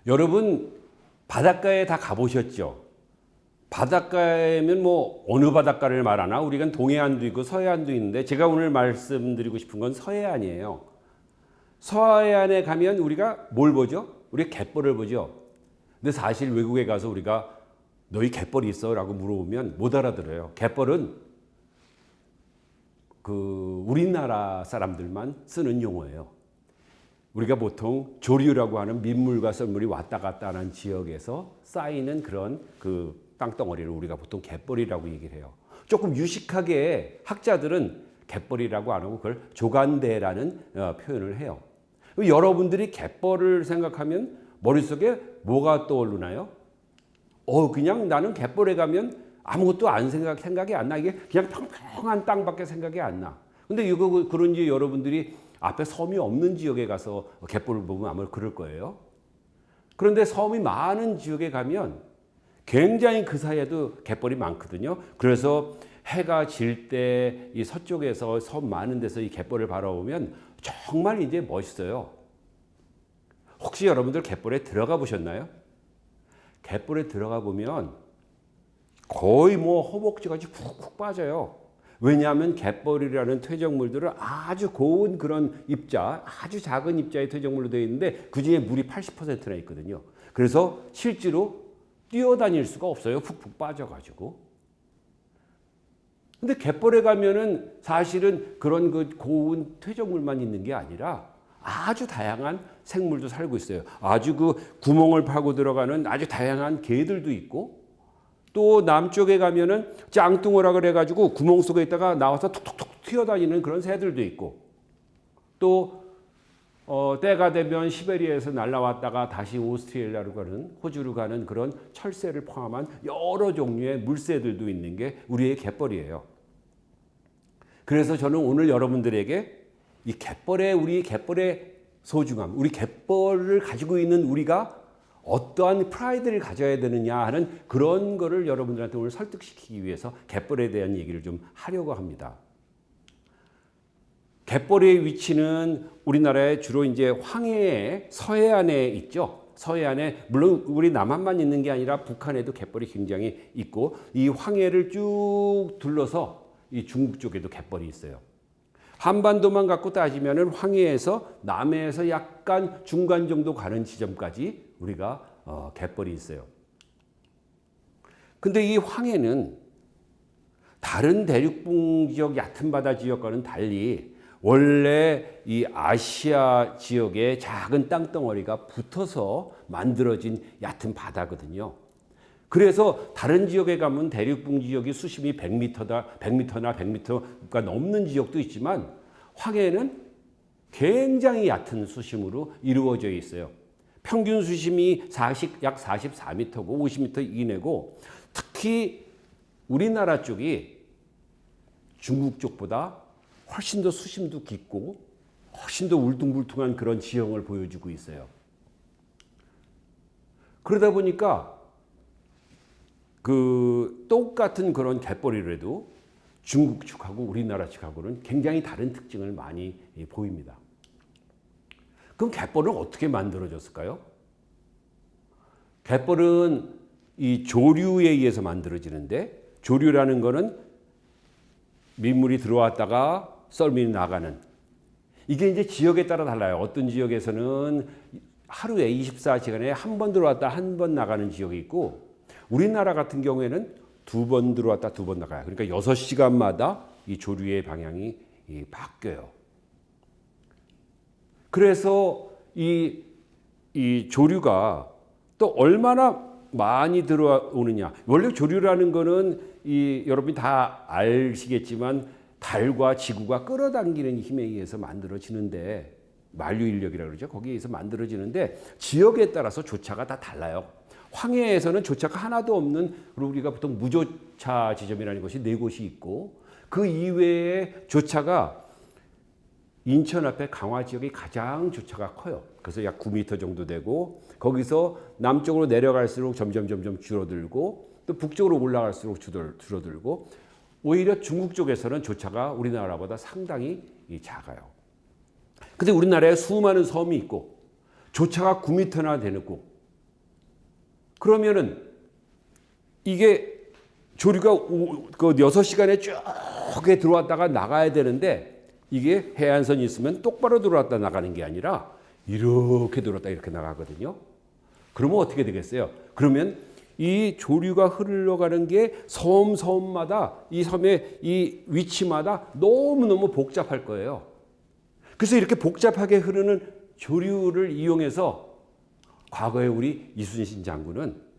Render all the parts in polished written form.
여러분 바닷가에 다 가보셨죠? 바닷가에면 뭐 어느 바닷가를 말하나? 우리가 동해안도 있고 서해안도 있는데 제가 오늘 말씀드리고 싶은 건 서해안이에요. 서해안에 가면 우리가 뭘 보죠? 우리 갯벌을 보죠. 근데 사실 외국에 가서 우리가 너희 갯벌이 있어? 라고 물어보면 못 알아들어요. 갯벌은 우리나라 사람들만 쓰는 용어예요. 우리가 보통 조류라고 하는 민물과 썰물이 왔다 갔다 하는 지역에서 쌓이는 그런 땅덩어리를 우리가 보통 갯벌이라고 얘기를 해요. 조금 유식하게 학자들은 갯벌이라고 안 하고 그걸 조간대라는 표현을 해요. 여러분들이 갯벌을 생각하면 머릿속에 뭐가 떠오르나요? 그냥 나는 갯벌에 가면 아무것도 생각이 안 나. 이게 그냥 평평한 땅밖에 생각이 안 나. 근데 그런지 여러분들이 앞에 섬이 없는 지역에 가서 갯벌을 보면 아마 그럴 거예요. 그런데 섬이 많은 지역에 가면 굉장히 그 사이에도 갯벌이 많거든요. 그래서 해가 질 때 이 서쪽에서 섬 많은 데서 이 갯벌을 바라보면 정말 이제 멋있어요. 혹시 여러분들 갯벌에 들어가 보셨나요? 갯벌에 들어가 보면 거의 뭐 허벅지같이 푹푹 빠져요. 왜냐하면 갯벌이라는 퇴적물들은 아주 고운 그런 입자, 아주 작은 입자의 퇴적물로 되어 있는데 그 중에 물이 80%나 있거든요. 그래서 실제로 뛰어다닐 수가 없어요. 푹푹 빠져가지고. 근데 갯벌에 가면은 사실은 그런 고운 퇴적물만 있는 게 아니라 아주 다양한 생물도 살고 있어요. 아주 구멍을 파고 들어가는 아주 다양한 개들도 있고, 또 남쪽에 가면은 짱뚱어라 그래가지고 구멍 속에 있다가 나와서 툭툭툭 튀어다니는 그런 새들도 있고, 또 때가 되면 시베리아에서 날아왔다가 다시 오스트레일리아로 가는, 호주로 가는 그런 철새를 포함한 여러 종류의 물새들도 있는 게 우리의 갯벌이에요. 그래서 저는 오늘 여러분들에게 이 우리 갯벌의 소중함, 우리 갯벌을 가지고 있는 우리가 어떠한 프라이드를 가져야 되느냐 하는 그런 거를 여러분들한테 오늘 설득시키기 위해서 갯벌에 대한 얘기를 좀 하려고 합니다. 갯벌의 위치는 우리나라에 주로 이제 황해의 서해안에 있죠. 서해안에 물론 우리 남한만 있는 게 아니라 북한에도 갯벌이 굉장히 있고, 이 황해를 쭉 둘러서 이 중국 쪽에도 갯벌이 있어요. 한반도만 갖고 따지면은 황해에서 남해에서 약간 중간 정도 가는 지점까지 우리가 갯벌이 있어요. 근데 이 황해는 다른 대륙붕 지역 얕은 바다 지역과는 달리 원래 이 아시아 지역의 작은 땅덩어리가 붙어서 만들어진 얕은 바다거든요. 그래서 다른 지역에 가면 대륙붕 지역이 수심이 100m나 100m가 넘는 지역도 있지만 황해는 굉장히 얕은 수심으로 이루어져 있어요. 평균 수심이 약 44m고 50m 이내고, 특히 우리나라 쪽이 중국 쪽보다 훨씬 더 수심도 깊고 훨씬 더 울퉁불퉁한 그런 지형을 보여주고 있어요. 그러다 보니까 똑같은 그런 갯벌이라도 중국 측하고 우리나라 측하고는 굉장히 다른 특징을 많이 보입니다. 그럼 갯벌은 어떻게 만들어졌을까요? 갯벌은 이 조류에 의해서 만들어지는데, 조류라는 거는 민물이 들어왔다가 썰물이 나가는, 이게 이제 지역에 따라 달라요. 어떤 지역에서는 하루에 24시간에 한 번 들어왔다 한 번 나가는 지역이 있고, 우리나라 같은 경우에는 2번 들어왔다 2번 나가요. 그러니까 6시간마다 이 조류의 방향이 바뀌어요. 그래서 이 조류가 또 얼마나 많이 들어오느냐. 원래 조류라는 거는 여러분이 다 아시겠지만 달과 지구가 끌어당기는 힘에 의해서 만들어지는데, 만류 인력이라고 그러죠. 거기에 의해서 만들어지는데 지역에 따라서 조차가 다 달라요. 황해에서는 조차가 하나도 없는, 그리고 우리가 보통 무조차 지점이라는 곳이 4곳이 있고, 그 이외에 조차가 인천 앞에 강화 지역이 가장 조차가 커요. 그래서 약 9m 정도 되고, 거기서 남쪽으로 내려갈수록 점점 줄어들고, 또 북쪽으로 올라갈수록 줄어들고, 오히려 중국 쪽에서는 조차가 우리나라보다 상당히 작아요. 근데 우리나라에 수많은 섬이 있고 조차가 9m나 되고, 그러면은 이게 조류가 그 6시간에 쭉 들어왔다가 나가야 되는데 이게 해안선이 있으면 똑바로 들어왔다 나가는 게 아니라 이렇게 들어왔다 이렇게 나가거든요. 그러면 어떻게 되겠어요? 그러면 이 조류가 흘러가는 게 섬마다 이 섬의 이 위치마다 너무너무 복잡할 거예요. 그래서 이렇게 복잡하게 흐르는 조류를 이용해서 과거에 우리 이순신 장군은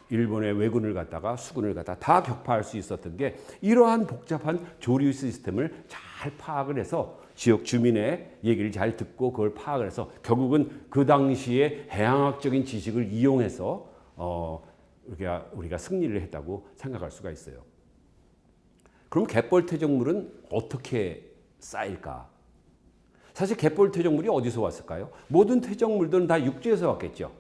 일본의 왜군을 갖다가 수군을 갖다가 다 격파할 수 있었던 게 이러한 복잡한 조류 시스템을 잘 파악을 해서 지역 주민의 얘기를 잘 듣고 그걸 파악을 해서 결국은 그 당시에 해양학적인 지식을 이용해서 우리가 승리를 했다고 생각할 수가 있어요. 그럼 갯벌 퇴적물은 어떻게 쌓일까? 사실 갯벌 퇴적물이 어디서 왔을까요? 모든 퇴적물들은 다 육지에서 왔겠죠.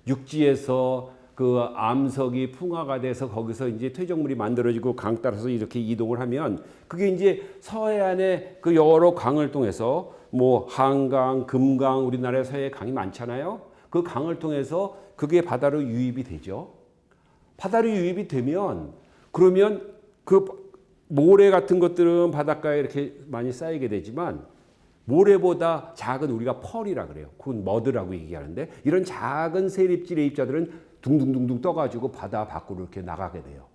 육지에서 그 암석이 풍화가 돼서 거기서 이제 퇴적물이 만들어지고 강 따라서 이렇게 이동을 하면 그게 이제 서해안의 그 여러 강을 통해서 뭐 한강, 금강, 우리나라의 서해 강이 많잖아요. 그 강을 통해서 그게 바다로 유입이 되죠. 바다로 유입이 되면 그러면 그 모래 같은 것들은 바닷가에 이렇게 많이 쌓이게 되지만 모래보다 작은 우리가 펄이라 그래요. 그건 머드라고 얘기하는데 이런 작은 세립질의 입자들은 둥둥둥둥 떠가지고 바다 밖으로 이렇게 나가게 돼요.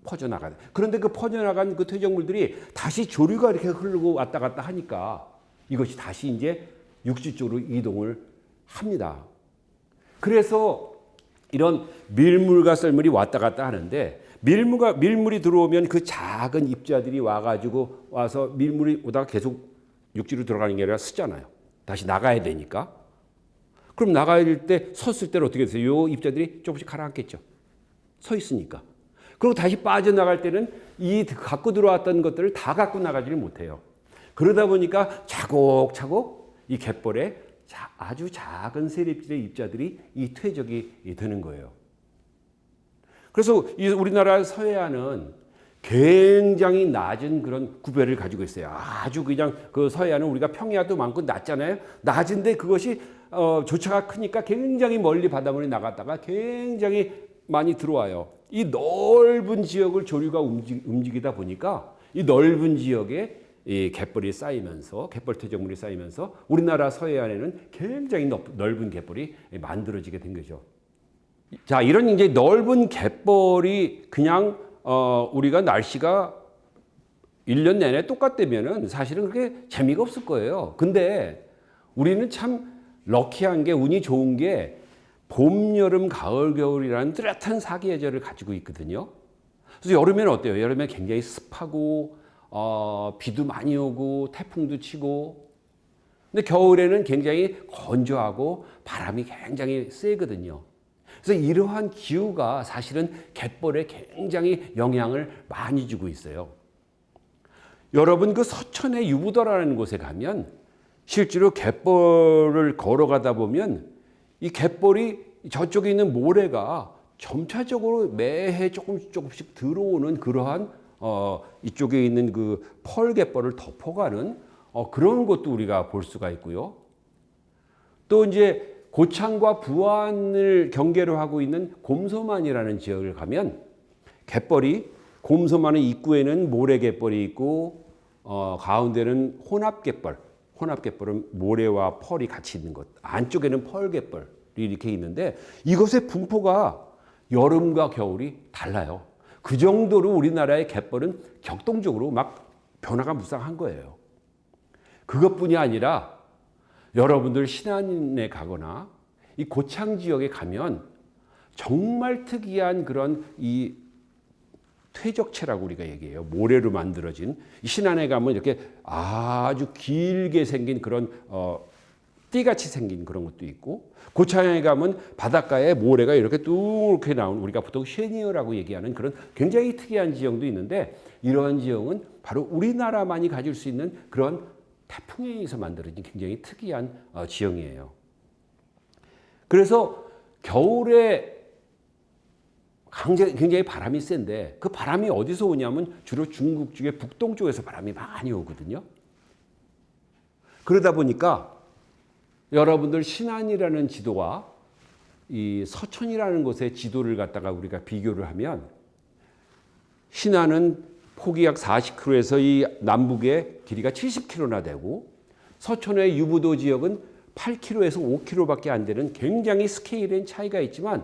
퍼져나가게. 그런데 그 퍼져나간 그 퇴적물들이 다시 조류가 이렇게 흐르고 왔다 갔다 하니까 이것이 다시 이제 육지 쪽으로 이동을 합니다. 그래서 이런 밀물과 썰물이 왔다 갔다 하는데 밀물이 들어오면 그 작은 입자들이 와가지고 와서 밀물이 오다가 계속 육지로 들어가는 게 아니라 쓰잖아요. 다시 나가야 되니까. 그럼 나가야 될 때 섰을 때는 어떻게 되세요? 요 입자들이 조금씩 가라앉겠죠. 서 있으니까. 그리고 다시 빠져나갈 때는 이 갖고 들어왔던 것들을 다 갖고 나가지를 못해요. 그러다 보니까 차곡차곡 이 갯벌에 아주 작은 세립질의 입자들이 이 퇴적이 되는 거예요. 그래서 우리나라 서해안은 굉장히 낮은 그런 구별을 가지고 있어요. 아주 그냥 그 서해안은 우리가 평야도 많고 낮잖아요. 낮은데 그것이 조차가 크니까 굉장히 멀리 바닷물이 나갔다가 굉장히 많이 들어와요. 이 넓은 지역을 조류가 움직이다 보니까 이 넓은 지역에 이 갯벌이 쌓이면서 갯벌 퇴적물이 쌓이면서 우리나라 서해안에는 굉장히 넓은 갯벌이 만들어지게 된 거죠. 자, 이런 이제 넓은 갯벌이 그냥 우리가 날씨가 1년 내내 똑같다면은 사실은 그렇게 재미가 없을 거예요. 근데 우리는 참 럭키한 게 운이 좋은 게 봄, 여름, 가을, 겨울이라는 뚜렷한 사계절을 가지고 있거든요. 그래서 여름에는 어때요? 여름에 굉장히 습하고 비도 많이 오고 태풍도 치고 근데 겨울에는 굉장히 건조하고 바람이 굉장히 세거든요. 그래서 이러한 기후가 사실은 갯벌에 굉장히 영향을 많이 주고 있어요. 여러분 그 서천의 유부더라는 곳에 가면 실제로 갯벌을 걸어가다 보면 이 갯벌이 저쪽에 있는 모래가 점차적으로 매해 조금씩 들어오는 그러한 이쪽에 있는 그 펄갯벌을 덮어가는 그런 것도 우리가 볼 수가 있고요. 또 이제 고창과 부안을 경계로 하고 있는 곰소만이라는 지역을 가면 갯벌이 곰소만의 입구에는 모래갯벌이 있고 가운데는 혼합갯벌. 혼합갯벌은 모래와 펄이 같이 있는 것. 안쪽에는 펄갯벌이 이렇게 있는데 이것의 분포가 여름과 겨울이 달라요. 그 정도로 우리나라의 갯벌은 격동적으로 막 변화가 무쌍한 거예요. 그것뿐이 아니라 여러분들 신안에 가거나 이 고창 지역에 가면 정말 특이한 그런 이 퇴적체라고 우리가 얘기해요. 모래로 만들어진 신안에 가면 이렇게 아주 길게 생긴 그런 띠같이 생긴 그런 것도 있고 고창에 가면 바닷가에 모래가 이렇게 뚝 나온 우리가 보통 쉐니어라고 얘기하는 그런 굉장히 특이한 지형도 있는데 이러한 지형은 바로 우리나라만이 가질 수 있는 그런 태풍에 의해서 만들어진 굉장히 특이한 지형이에요. 그래서 겨울에 굉장히 바람이 센데 그 바람이 어디서 오냐면 주로 중국 쪽의 북동쪽에서 바람이 많이 오거든요. 그러다 보니까 여러분들 신안이라는 지도가 이 서천이라는 곳의 지도를 갖다가 우리가 비교를 하면 신안은 폭이 약 40km에서 이 남북의 길이가 70km나 되고 서천의 유부도 지역은 8km에서 5km밖에 안 되는 굉장히 스케일의 차이가 있지만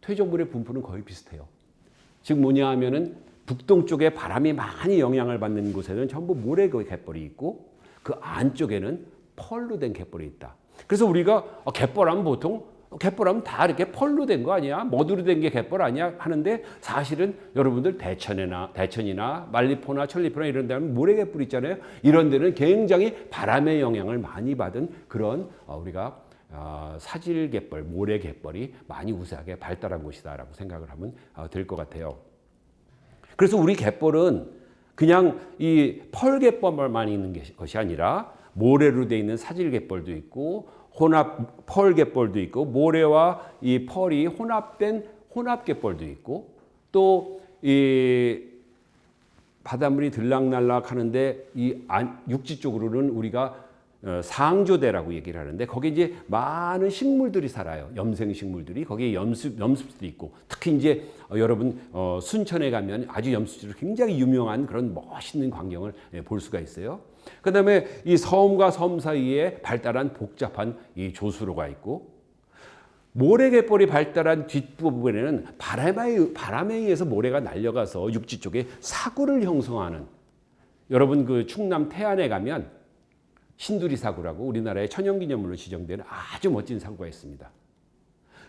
퇴적물의 분포는 거의 비슷해요. 즉 뭐냐 하면은 북동쪽에 바람이 많이 영향을 받는 곳에는 전부 모래 갯벌이 있고 그 안쪽에는 펄로 된 갯벌이 있다. 그래서 우리가 갯벌하면 보통 갯벌하면 다 이렇게 펄로 된 거 아니야? 머드로 된 게 갯벌 아니야? 하는데 사실은 여러분들 대천이나 말리포나 천리포나 이런 데 하면 모래 갯벌 있잖아요. 이런 데는 굉장히 바람의 영향을 많이 받은 그런 우리가 사질 갯벌, 모래 갯벌이 많이 우세하게 발달한 곳이다라고 생각을 하면 될 것 같아요. 그래서 우리 갯벌은 그냥 이 펄 갯벌만 있는 것이 아니라 모래로 되어 있는 사질 갯벌도 있고 혼합 펄 갯벌도 있고 모래와 이 펄이 혼합된 혼합 갯벌도 있고 또 이 바닷물이 들락날락 하는데 이 육지 쪽으로는 우리가 상조대라고 얘기를 하는데 거기 이제 많은 식물들이 살아요. 염생 식물들이 거기에 염습도 있고 특히 이제 여러분 순천에 가면 아주 염습지로 굉장히 유명한 그런 멋있는 광경을 볼 수가 있어요. 그다음에 이 섬과 섬 사이에 발달한 복잡한 이 조수로가 있고 모래갯벌이 발달한 뒷부분에는 바람에 의해서 모래가 날려가서 육지 쪽에 사구를 형성하는 여러분 그 충남 태안에 가면 신두리 사구라고 우리나라의 천연기념물로 지정되는 아주 멋진 사구가 있습니다.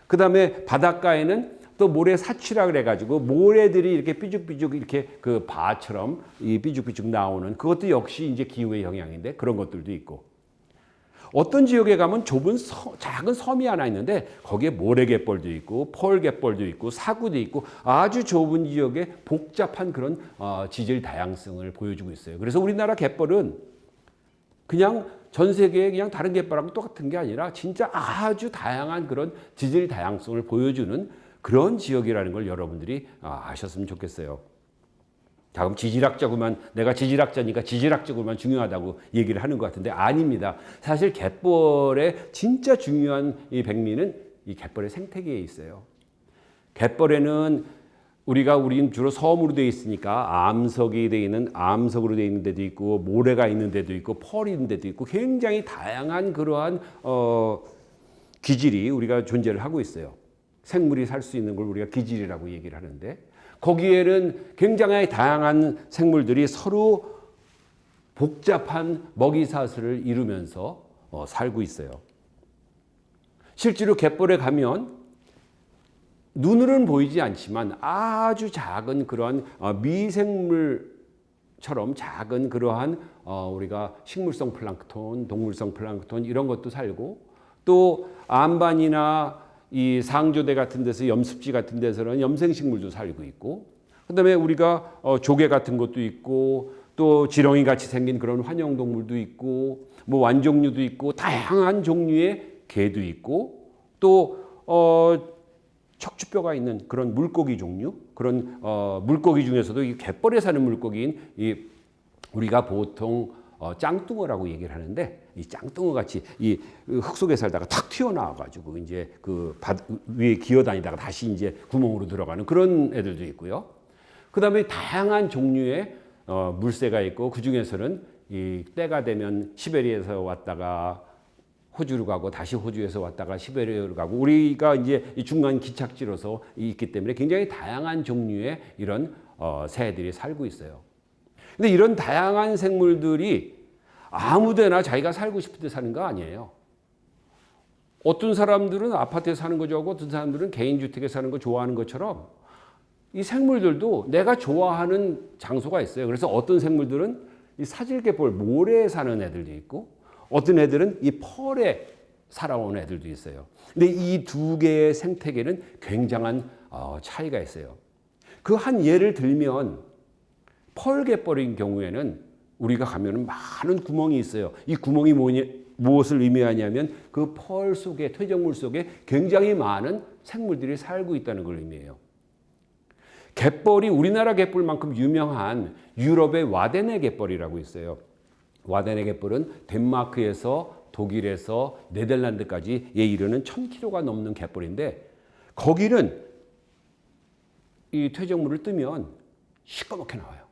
그 다음에 바닷가에는 또 모래 사치라 그래가지고 모래들이 이렇게 삐죽삐죽 이렇게 그 바처럼 이 삐죽삐죽 나오는 그것도 역시 이제 기후의 영향인데 그런 것들도 있고 어떤 지역에 가면 좁은 작은 섬이 하나 있는데 거기에 모래갯벌도 있고 펄갯벌도 있고 사구도 있고 아주 좁은 지역에 복잡한 그런 지질 다양성을 보여주고 있어요. 그래서 우리나라 갯벌은 그냥 전 세계의 그냥 다른 갯벌하고 똑같은 게 아니라 진짜 아주 다양한 그런 지질 다양성을 보여주는 그런 지역이라는 걸 여러분들이 아셨으면 좋겠어요. 자, 그럼 지질학적으로만 내가 지질학자니까 지질학적으로만 중요하다고 얘기를 하는 것 같은데 아닙니다. 사실 갯벌의 진짜 중요한 이 백미는 이 갯벌의 생태계에 있어요. 갯벌에는 우린 주로 섬으로 되어 있으니까 암석이 되어 있는 암석으로 되어 있는 데도 있고 모래가 있는 데도 있고 펄이 있는 데도 있고 굉장히 다양한 그러한 기질이 우리가 존재를 하고 있어요. 생물이 살 수 있는 걸 우리가 기질이라고 얘기를 하는데 거기에는 굉장히 다양한 생물들이 서로 복잡한 먹이사슬을 이루면서 살고 있어요. 실제로 갯벌에 가면 눈으로는 보이지 않지만 아주 작은 그러한 미생물처럼 작은 그러한 우리가 식물성 플랑크톤, 동물성 플랑크톤 이런 것도 살고 또 안반이나 이 상조대 같은 데서 염습지 같은 데서는 염생식물도 살고 있고 그다음에 우리가 조개 같은 것도 있고 또 지렁이 같이 생긴 그런 환영동물도 있고 뭐 완종류도 있고 다양한 종류의 개도 있고 또 척추뼈가 있는 그런 물고기 종류 그런 물고기 중에서도 이 갯벌에 사는 물고기인 이 우리가 보통 짱뚱어라고 얘기를 하는데 이 짱뚱어 같이 이 흙 속에 살다가 탁 튀어나와 가지고 이제 그 위에 기어다니다가 다시 이제 구멍으로 들어가는 그런 애들도 있고요. 그다음에 다양한 종류의 물새가 있고 그 중에서는 이 때가 되면 시베리아에서 왔다가 호주로 가고 다시 호주에서 왔다가 시베리아로 가고 우리가 이제 이 중간 기착지로서 있기 때문에 굉장히 다양한 종류의 이런 새들이 살고 있어요. 근데 이런 다양한 생물들이 아무데나 자기가 살고 싶을 때 사는 거 아니에요. 어떤 사람들은 아파트에 사는 거 좋아하고 어떤 사람들은 개인주택에 사는 거 좋아하는 것처럼 이 생물들도 내가 좋아하는 장소가 있어요. 그래서 어떤 생물들은 이 사질갯벌 모래에 사는 애들도 있고 어떤 애들은 이 펄에 살아온 애들도 있어요. 근데 이 두 개의 생태계는 굉장한 차이가 있어요. 그 한 예를 들면 펄갯벌인 경우에는 우리가 가면은 많은 구멍이 있어요. 이 구멍이 무엇을 의미하냐면 그 펄 속에 퇴적물 속에 굉장히 많은 생물들이 살고 있다는 걸 의미해요. 갯벌이 우리나라 갯벌만큼 유명한 유럽의 와데네 갯벌이라고 있어요. 와데네 갯벌은 덴마크에서 독일에서 네덜란드까지 이르는 1000km가 넘는 갯벌인데 거기는 이 퇴적물을 뜨면 시꺼멓게 나와요.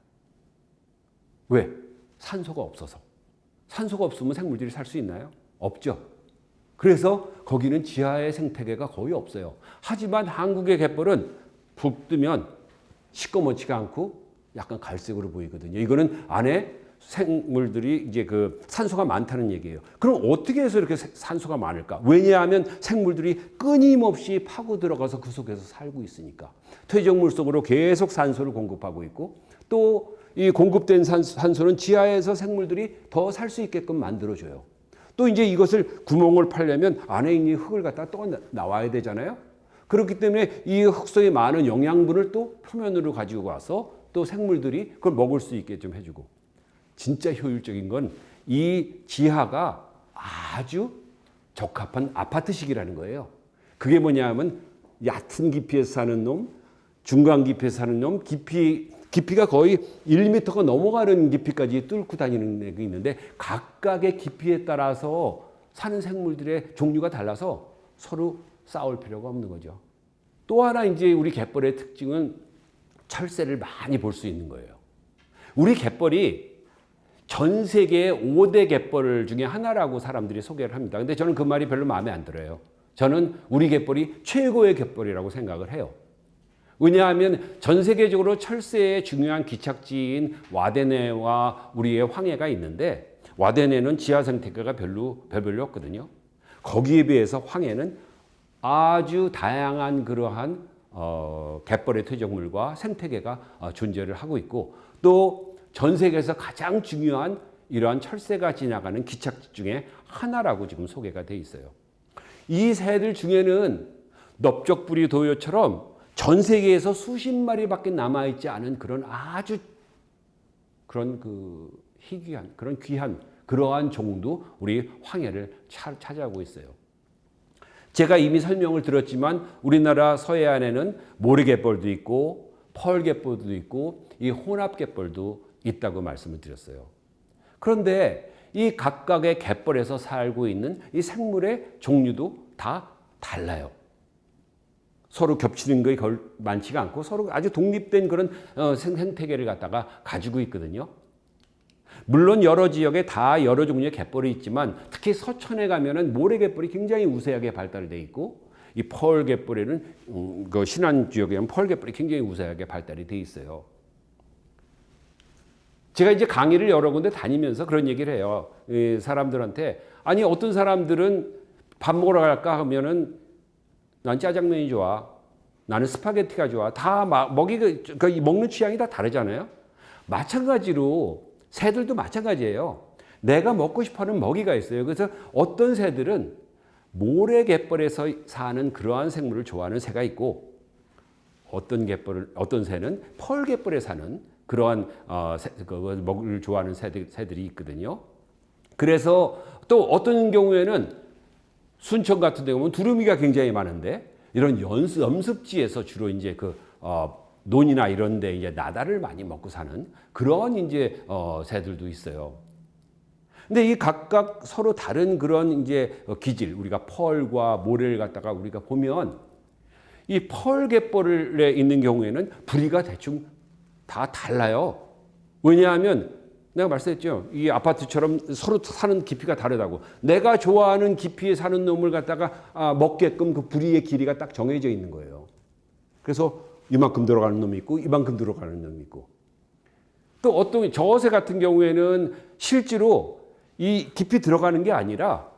왜? 산소가 없어서. 산소가 없으면 생물들이 살 수 있나요? 없죠. 그래서 거기는 지하의 생태계가 거의 없어요. 하지만 한국의 갯벌은 푹 뜨면 시꺼멓지가 않고 약간 갈색으로 보이거든요. 이거는 안에 생물들이 이제 그 산소가 많다는 얘기예요. 그럼 어떻게 해서 이렇게 산소가 많을까? 왜냐하면 생물들이 끊임없이 파고 들어가서 그 속에서 살고 있으니까. 퇴적물 속으로 계속 산소를 공급하고 있고 또 이 공급된 산소는 지하에서 생물들이 더 살 수 있게끔 만들어줘요. 또 이제 이것을 구멍을 파려면 안에 있는 흙을 갖다 또 나와야 되잖아요. 그렇기 때문에 이 흙 속에 많은 영양분을 또 표면으로 가지고 와서 또 생물들이 그걸 먹을 수 있게 좀 해주고. 진짜 효율적인 건 이 지하가 아주 적합한 아파트식이라는 거예요. 그게 뭐냐면 얕은 깊이에서 사는 놈, 중간 깊이에서 사는 놈, 깊이가 거의 1m가 넘어가는 깊이까지 뚫고 다니는 애가 있는데 각각의 깊이에 따라서 사는 생물들의 종류가 달라서 서로 싸울 필요가 없는 거죠. 또 하나 이제 우리 갯벌의 특징은 철새를 많이 볼 수 있는 거예요. 우리 갯벌이 전 세계의 5대 갯벌 중에 하나라고 사람들이 소개를 합니다. 근데 저는 그 말이 별로 마음에 안 들어요. 저는 우리 갯벌이 최고의 갯벌이라고 생각을 해요. 왜냐하면 전 세계적으로 철새의 중요한 기착지인 와데네와 우리의 황해가 있는데 와데네는 지하 생태계가 별로 없거든요. 거기에 비해서 황해는 아주 다양한 그러한 갯벌의 퇴적물과 생태계가 존재를 하고 있고 또 전 세계에서 가장 중요한 이러한 철새가 지나가는 기착지 중에 하나라고 지금 소개가 돼 있어요. 이 새들 중에는 넓적부리 도요처럼 전 세계에서 수십 마리밖에 남아있지 않은 그런 아주 그런 그 희귀한 그런 귀한 그러한 종도 우리 황해를 차지하고 있어요. 제가 이미 설명을 들었지만 우리나라 서해안에는 모래갯벌도 있고 펄갯벌도 있고 이 혼합갯벌도 있다고 말씀을 드렸어요. 그런데 이 각각의 갯벌에서 살고 있는 이 생물의 종류도 다 달라요. 서로 겹치는 게 많지가 않고 서로 아주 독립된 그런 생태계를 갖다가 가지고 있거든요. 물론 여러 지역에 다 여러 종류의 갯벌이 있지만 특히 서천에 가면은 모래갯벌이 굉장히 우세하게 발달되어 있고 이 펄갯벌에는 그 신안 지역에는 펄갯벌이 굉장히 우세하게 발달이 되어 있어요. 제가 이제 강의를 여러 군데 다니면서 그런 얘기를 해요. 사람들한테 아니 어떤 사람들은 밥 먹으러 갈까 하면은 난 짜장면이 좋아. 나는 스파게티가 좋아. 다 먹는 취향이 다 다르잖아요. 마찬가지로 새들도 마찬가지예요. 내가 먹고 싶어하는 먹이가 있어요. 그래서 어떤 새들은 모래갯벌에서 사는 그러한 생물을 좋아하는 새가 있고 어떤 새는 펄갯벌에 사는 그러한 먹이를 좋아하는 새들이 있거든요. 그래서 또 어떤 경우에는 순천 같은 데 보면 두루미가 굉장히 많은데 이런 염습지에서 주로 이제 논이나 이런 데 이제 나다를 많이 먹고 사는 그런 이제 새들도 있어요. 근데 이 각각 서로 다른 그런 이제 기질, 우리가 펄과 모래를 갖다가 우리가 보면 이 펄갯벌에 있는 경우에는 부리가 대충 다 달라요. 왜냐하면 내가 말씀했죠. 이 아파트처럼 서로 사는 깊이가 다르다고. 내가 좋아하는 깊이에 사는 놈을 갖다가 먹게끔 그 부리의 길이가 딱 정해져 있는 거예요. 그래서 이만큼 들어가는 놈이 있고 이만큼 들어가는 놈이 있고. 또 어떤 저새 같은 경우에는 실제로 이 깊이 들어가는 게 아니라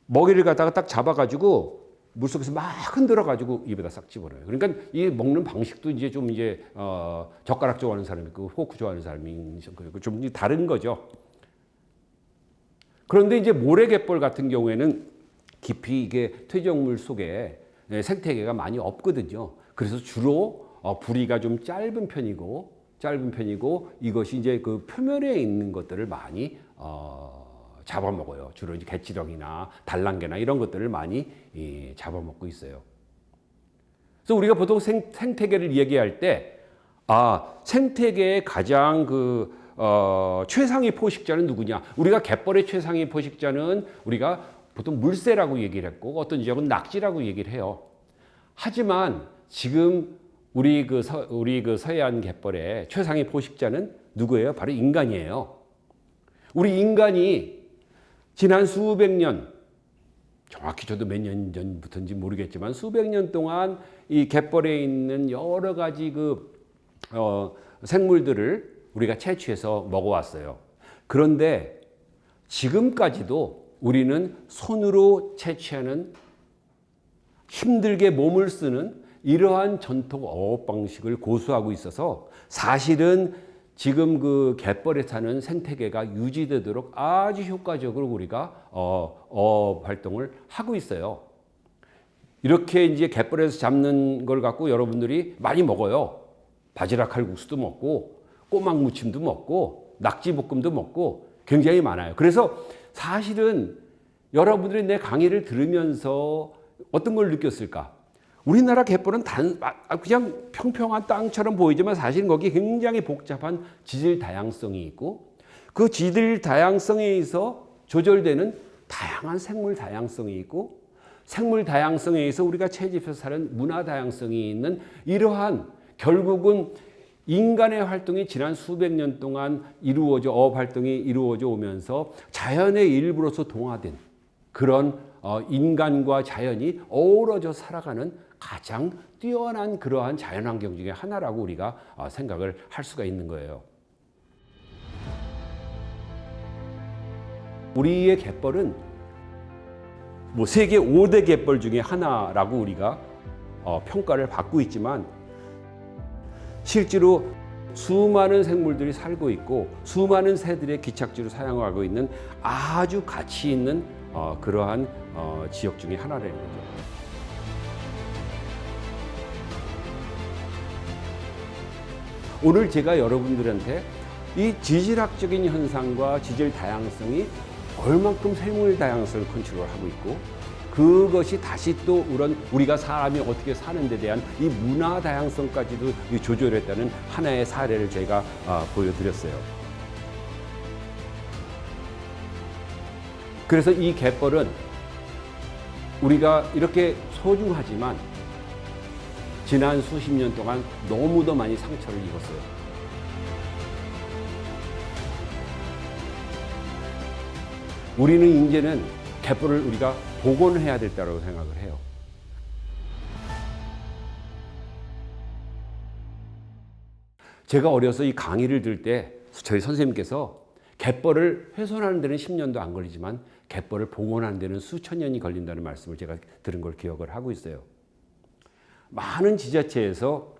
먹이를 갖다가 딱 잡아가지고 물속에서 막 흔들어가지고 입에다 싹 집어넣어요. 그러니까 이 먹는 방식도 이제 좀 젓가락 좋아하는 사람이 있고 포크 좋아하는 사람이 있고 좀 다른 거죠. 그런데 이제 모래갯벌 같은 경우에는 깊이 이게 퇴적물 속에 생태계가 많이 없거든요. 그래서 주로 부리가 좀 짧은 편이고 이것이 이제 그 표면에 있는 것들을 많이 잡아먹어요. 주로 이제 개치렁이나 달랑개나 이런 것들을 많이 잡아먹고 있어요. 그래서 우리가 보통 생태계를 얘기할 때, 생태계의 가장 최상위 포식자는 누구냐? 우리가 갯벌의 최상위 포식자는 우리가 보통 물새라고 얘기를 했고 어떤 지역은 낙지라고 얘기를 해요. 하지만 지금 우리 그 서해안 갯벌의 최상위 포식자는 누구예요? 바로 인간이에요. 우리 인간이 지난 수백 년, 정확히 저도 몇 년 전부터인지 모르겠지만 수백 년 동안 이 갯벌에 있는 여러 가지 생물들을 우리가 채취해서 먹어왔어요. 그런데 지금까지도 우리는 손으로 채취하는 힘들게 몸을 쓰는 이러한 전통 어업 방식을 고수하고 있어서 사실은 지금 그 갯벌에 사는 생태계가 유지되도록 아주 효과적으로 우리가 어업 활동을 하고 있어요. 이렇게 이제 갯벌에서 잡는 걸 갖고 여러분들이 많이 먹어요. 바지락 칼국수도 먹고 꼬막 무침도 먹고 낙지 볶음도 먹고 굉장히 많아요. 그래서 사실은 여러분들이 내 강의를 들으면서 어떤 걸 느꼈을까? 우리나라 갯벌은 그냥 평평한 땅처럼 보이지만 사실 거기 굉장히 복잡한 지질 다양성이 있고 그 지질 다양성에 의해서 조절되는 다양한 생물 다양성이 있고 생물 다양성에 의해서 우리가 채집해서 사는 문화 다양성이 있는 이러한 결국은 인간의 활동이 지난 수백 년 동안 어업 활동이 이루어져 오면서 자연의 일부로서 동화된 그런 인간과 자연이 어우러져 살아가는 가장 뛰어난 그러한 자연환경 중에 하나라고 우리가 생각을 할 수가 있는 거예요. 우리의 갯벌은 세계 5대 갯벌 중에 하나라고 우리가 평가를 받고 있지만 실제로 수많은 생물들이 살고 있고 수많은 새들의 기착지로 사용하고 있는 아주 가치 있는 그러한 지역 중에 하나라는 거죠. 오늘 제가 여러분들한테 이 지질학적인 현상과 지질 다양성이 얼만큼 생물 다양성을 컨트롤하고 있고 그것이 다시 또 우리가 사람이 어떻게 사는 데 대한 이 문화 다양성까지도 조절했다는 하나의 사례를 제가 보여드렸어요. 그래서 이 갯벌은 우리가 이렇게 소중하지만 지난 수십 년 동안 너무도 많이 상처를 입었어요. 우리는 이제는 갯벌을 우리가 복원해야 될 때라고 생각을 해요. 제가 어려서 이 강의를 들을 때 저희 선생님께서 갯벌을 훼손하는 데는 10년도 안 걸리지만 갯벌을 복원하는 데는 수천 년이 걸린다는 말씀을 제가 들은 걸 기억을 하고 있어요. 많은 지자체에서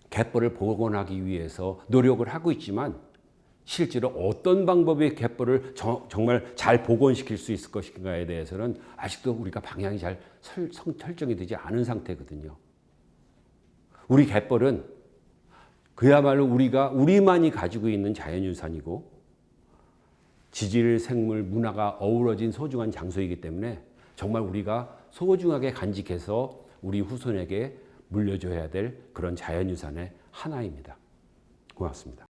갯벌을 복원하기 위해서 노력을 하고 있지만 실제로 어떤 방법의 갯벌을 정말 잘 복원시킬 수 있을 것인가에 대해서는 아직도 우리가 방향이 잘 설정이 되지 않은 상태거든요. 우리 갯벌은 그야말로 우리만이 가지고 있는 자연유산이고 지질, 생물, 문화가 어우러진 소중한 장소이기 때문에 정말 우리가 소중하게 간직해서 우리 후손에게 물려줘야 될 그런 자연유산의 하나입니다. 고맙습니다.